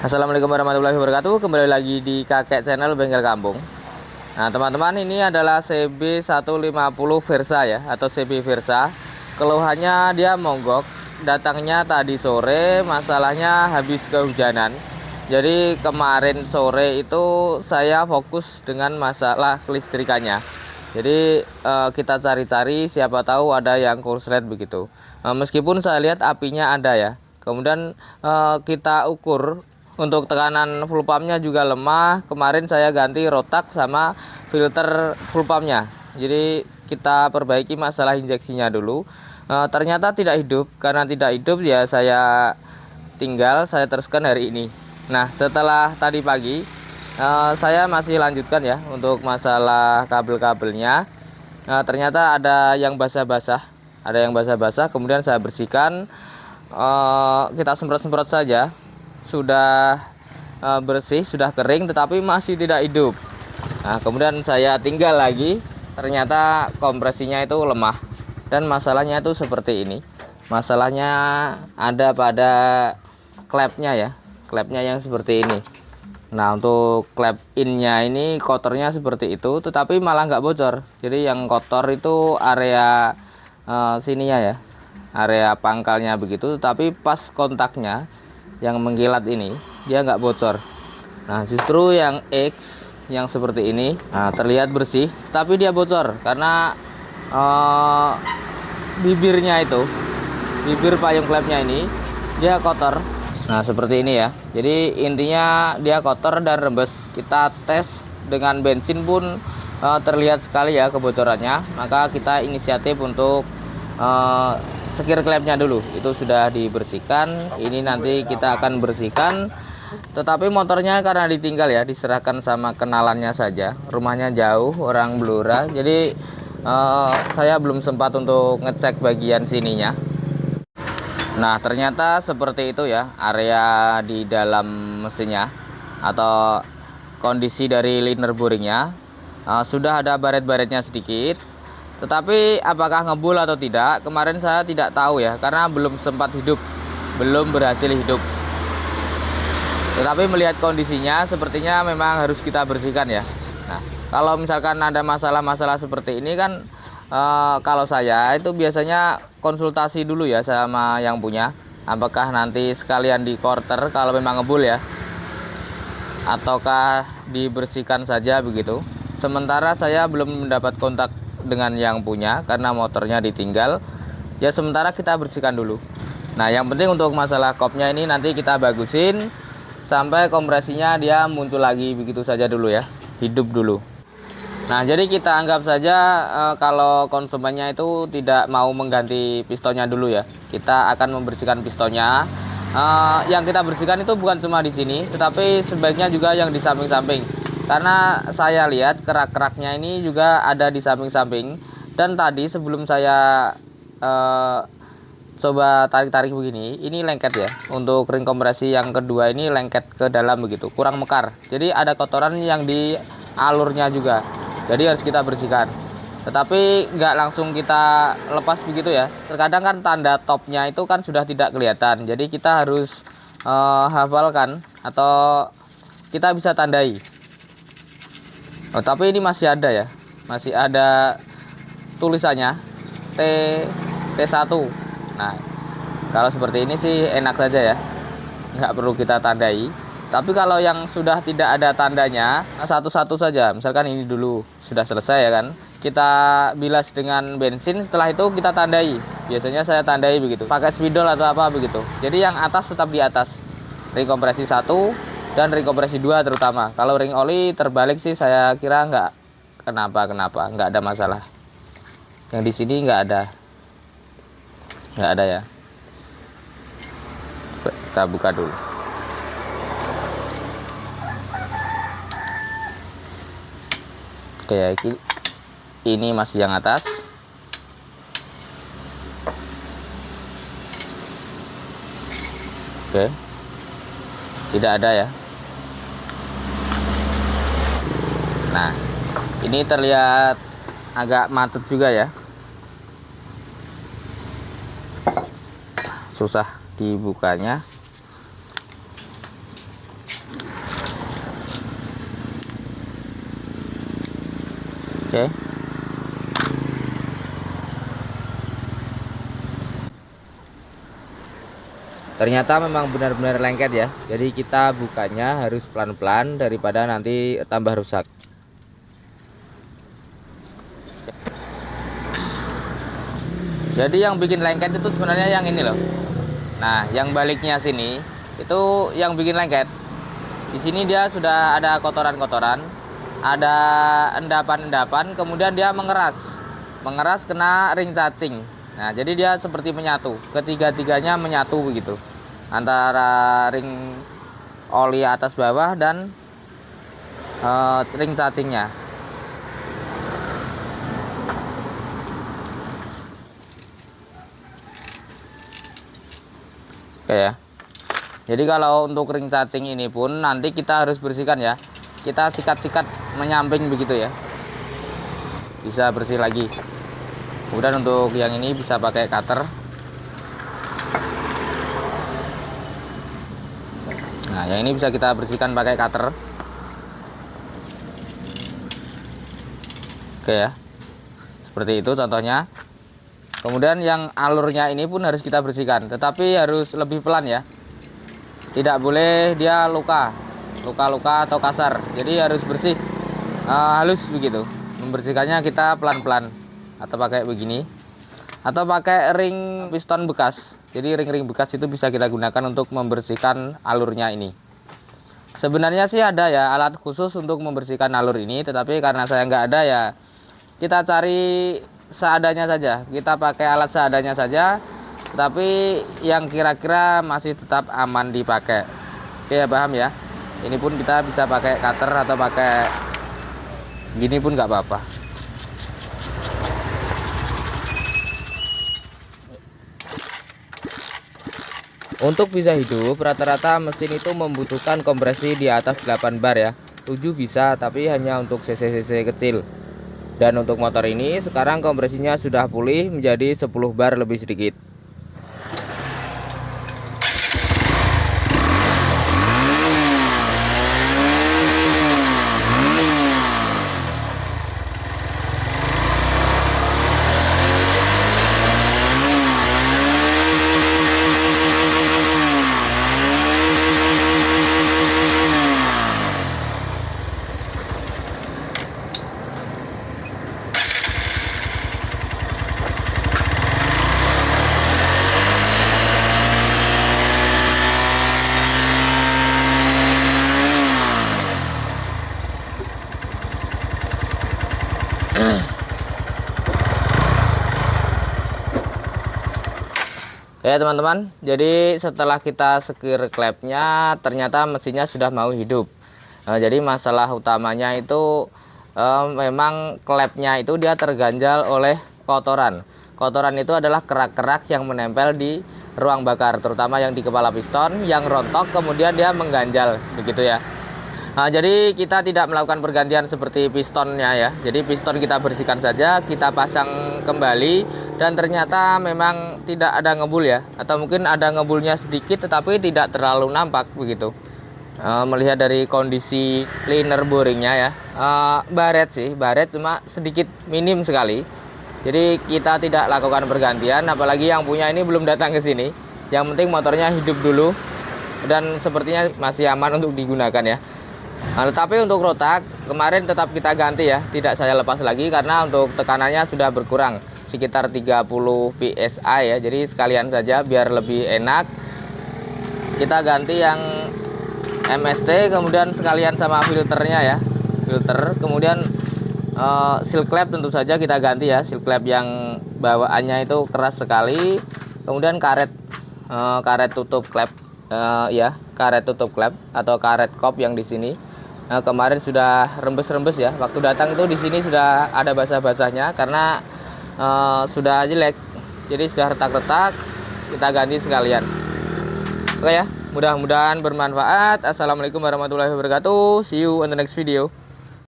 Assalamualaikum warahmatullahi wabarakatuh. Kembali lagi di Kakek Channel Bengkel Kampung. Nah teman-teman, ini adalah CB150 Versa ya, atau CB Versa. Keluhannya dia monggok, datangnya tadi sore, masalahnya habis kehujanan. Jadi kemarin sore itu saya fokus dengan masalah kelistrikannya. Jadi kita cari-cari, siapa tahu ada yang korslet begitu. Meskipun saya lihat apinya ada ya. Kemudian kita ukur untuk tekanan full pumpnya juga lemah. Kemarin saya ganti rotak sama filter full pumpnya. Jadi kita perbaiki masalah injeksinya dulu. Ternyata tidak hidup. Karena tidak hidup ya saya tinggal, saya teruskan hari ini. Nah setelah tadi pagi saya masih lanjutkan ya untuk masalah kabel-kabelnya. Ternyata ada yang basah-basah, kemudian saya bersihkan. Kita semprot-semprot saja, sudah bersih, sudah kering, tetapi masih tidak hidup. Nah kemudian saya tinggal lagi, ternyata kompresinya itu lemah, dan masalahnya itu seperti ini. Masalahnya ada pada klepnya ya, klepnya yang seperti ini. Nah untuk klep innya ini kotornya seperti itu, tetapi malah nggak bocor. Jadi yang kotor itu area sininya ya, area pangkalnya begitu, tapi pas kontaknya yang mengkilat ini dia nggak bocor. Nah justru yang X yang seperti ini, nah terlihat bersih tapi dia bocor karena bibirnya itu, bibir payung klepnya ini dia kotor. Nah seperti ini ya, jadi intinya dia kotor dan rembes. Kita tes dengan bensin pun terlihat sekali ya kebocorannya. Maka kita inisiatif untuk sekir klepnya dulu, itu sudah dibersihkan. Ini nanti kita akan bersihkan, tetapi motornya karena ditinggal ya, diserahkan sama kenalannya saja. Rumahnya jauh, orang Blora, jadi saya belum sempat untuk ngecek bagian sininya. Nah ternyata seperti itu ya area di dalam mesinnya atau kondisi dari liner boringnya. Sudah ada baret-baretnya sedikit, tetapi apakah ngebul atau tidak kemarin saya tidak tahu ya, karena belum sempat hidup, belum berhasil hidup. Tetapi melihat kondisinya sepertinya memang harus kita bersihkan ya. Nah kalau misalkan ada masalah-masalah seperti ini kan, kalau saya itu biasanya konsultasi dulu ya sama yang punya, apakah nanti sekalian di quarter kalau memang ngebul ya, ataukah dibersihkan saja begitu. Sementara saya belum mendapat kontak dengan yang punya karena motornya ditinggal ya, sementara kita bersihkan dulu. Nah yang penting untuk masalah kopnya ini nanti kita bagusin sampai kompresinya dia muncul lagi begitu saja dulu ya, hidup dulu. Nah jadi kita anggap saja kalau konsumennya itu tidak mau mengganti pistonnya dulu ya, kita akan membersihkan pistonnya. Yang kita bersihkan itu bukan cuma di sini, tetapi sebaiknya juga yang di samping-samping, karena saya lihat kerak-keraknya ini juga ada di samping-samping. Dan tadi sebelum saya coba tarik-tarik begini, ini lengket ya, untuk ring kompresi yang kedua ini lengket ke dalam begitu, kurang mekar. Jadi ada kotoran yang di alurnya juga, jadi harus kita bersihkan. Tetapi nggak langsung kita lepas begitu ya, terkadang kan tanda topnya itu kan sudah tidak kelihatan, jadi kita harus hafalkan atau kita bisa tandai. Tapi ini masih ada ya, masih ada tulisannya T1. Nah kalau seperti ini sih enak saja ya, nggak perlu kita tandai. Tapi kalau yang sudah tidak ada tandanya, satu-satu saja. Misalkan ini dulu sudah selesai ya kan, kita bilas dengan bensin, setelah itu kita tandai. Biasanya saya tandai begitu, pakai spidol atau apa begitu. Jadi yang atas tetap di atas, ring kompresi 1 dan ring kompresi 2 terutama. Kalau ring oli terbalik sih saya kira nggak kenapa, nggak ada masalah. Yang di sini nggak ada ya. Kita buka dulu. Oke ya, ini masih yang atas. Oke, tidak ada ya. Nah ini terlihat agak macet juga ya, susah dibukanya. Oke. Ternyata memang benar-benar lengket ya. Jadi kita bukanya harus pelan-pelan daripada nanti tambah rusak. Jadi yang bikin lengket itu sebenarnya yang ini loh. Nah, yang baliknya sini itu yang bikin lengket. Di sini dia sudah ada kotoran-kotoran, ada endapan-endapan, kemudian dia mengeras. Mengeras kena ring cacing. Nah, jadi dia seperti menyatu. Ketiga-tiganya menyatu begitu. Antara ring oli atas bawah dan ring cacingnya. Oke ya. Jadi kalau untuk ring cacing ini pun nanti kita harus bersihkan ya. Kita sikat-sikat menyamping begitu ya. Bisa bersih lagi. Kemudian untuk yang ini bisa pakai cutter. Nah, yang ini bisa kita bersihkan pakai cutter. Oke ya. Seperti itu contohnya. Kemudian yang alurnya ini pun harus kita bersihkan, tetapi harus lebih pelan ya. Tidak boleh dia luka atau kasar. Jadi harus bersih, halus begitu. Membersihkannya kita pelan-pelan, atau pakai begini, atau pakai ring piston bekas. Jadi ring-ring bekas itu bisa kita gunakan untuk membersihkan alurnya ini. Sebenarnya sih ada ya alat khusus untuk membersihkan alur ini, tetapi karena saya nggak ada ya kita cari seadanya saja. Kita pakai alat seadanya saja, tapi yang kira-kira masih tetap aman dipakai. Oke ya, paham ya. Ini pun kita bisa pakai cutter atau pakai gini pun nggak apa-apa. Untuk bisa hidup rata-rata mesin itu membutuhkan kompresi di atas 8 bar ya. 7 bisa, tapi hanya untuk cc kecil. Dan untuk motor ini sekarang kompresinya sudah pulih menjadi 10 bar lebih sedikit. Ya teman-teman, jadi setelah kita sekir klepnya ternyata mesinnya sudah mau hidup. Jadi masalah utamanya itu memang klepnya itu dia terganjal oleh kotoran. Kotoran itu adalah kerak-kerak yang menempel di ruang bakar, terutama yang di kepala piston yang rontok kemudian dia mengganjal begitu ya. Jadi kita tidak melakukan pergantian seperti pistonnya ya. Jadi piston kita bersihkan saja, kita pasang kembali, dan ternyata memang tidak ada ngebul ya, atau mungkin ada ngebulnya sedikit tetapi tidak terlalu nampak begitu. Melihat dari kondisi cleaner boringnya ya, baret cuma sedikit, minim sekali. Jadi kita tidak lakukan pergantian, apalagi yang punya ini belum datang ke sini. Yang penting motornya hidup dulu dan sepertinya masih aman untuk digunakan ya. Tetapi untuk rotak kemarin tetap kita ganti ya, tidak saya lepas lagi karena untuk tekanannya sudah berkurang sekitar 30 PSI ya. Jadi sekalian saja biar lebih enak kita ganti yang MST, kemudian sekalian sama filternya ya, filter. Kemudian seal clamp tentu saja kita ganti ya, seal clamp yang bawaannya itu keras sekali. Kemudian karet tutup klep ya, karet tutup klep atau karet kop yang di sini. Kemarin sudah rembes-rembes ya. Waktu datang itu di sini sudah ada basah-basahnya karena sudah jelek. Jadi sudah retak-retak, kita ganti sekalian. Oke ya, mudah-mudahan bermanfaat. Assalamualaikum warahmatullahi wabarakatuh. See you on the next video.